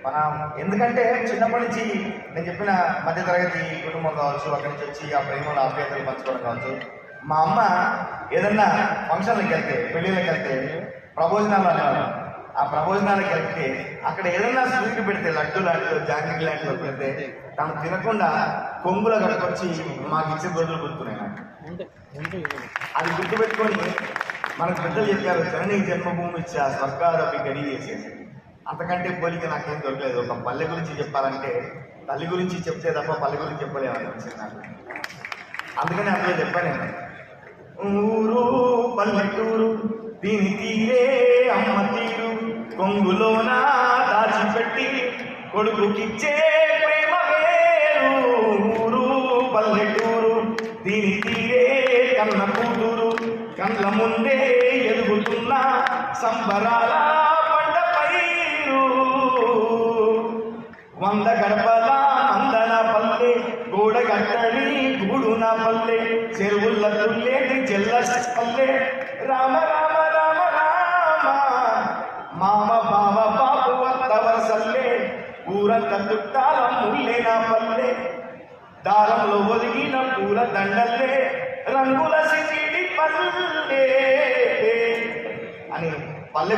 మన ఎందుకంటే చిన్నప్పటి నుంచి నేను చెప్పిన మధ్యతరగతి కుటుంబం కావచ్చు, అక్కడి నుంచి వచ్చి ఆ ప్రేమలో ఆప్యాయతలు పంచుకోవడం కావచ్చు. మా అమ్మ ఏదన్నా ఫంక్షన్లకు వెళ్తే, పెళ్ళిళ్ళకి వెళ్తే, ప్రబోజనాలు అనేవాళ్ళు. ఆ ప్రబోజనాలకు వెళ్తే అక్కడ ఏదన్నా స్వీట్ పెడితే, లడ్డు లాంటిదో జాంగ్రీ లాంటిదో పెడితే తను తినకుండా కొంగుల కడుకొచ్చి మాకు ఇచ్చే రోజులు గుర్తున్నాయి నాకు. అది గుర్తుపెట్టుకొని మనకు పెద్దలు చెప్పారు, జననీ జన్మభూమి ఇచ్చా స్వర్గాదపి గడి చేసేసి. అంతకంటే పోలిక నాకేం దొరకలేదు. ఒక పల్లె గురించి చెప్పాలంటే తల్లి గురించి చెప్తే తప్ప పల్లె గురించి చెప్పలేమనిపించింది నాకు. అందుకని అందులో చెప్పాను నేను, ఊరు పల్లెటూరు దీని తీరే అమ్మ తీరు, కొంగులోన దాచిపెట్టి కొడుకుకిచ్చే ప్రేమ వేరు. ఊరు పల్లెటూరు దీని తీరే కన్న కూతురు, కళ్ళ ముందే ఎదుగుతున్న సంబరాల పంట పైరు. 100 గడపల అందన పల్లె, గోడగట్టని గూడున పల్లె, చెరువుల తుల్లేని చెల్ల పల్లె. రామ రామ రామ రామ మామ బావ బాబు అత్త వరసల్లే, ఊరంత చుట్టాల ముళ్ళేన పల్లె, దారంలో ఒదిగిన పూల దండల్లే, రంగుల సిటీ పల్లె అని పల్లె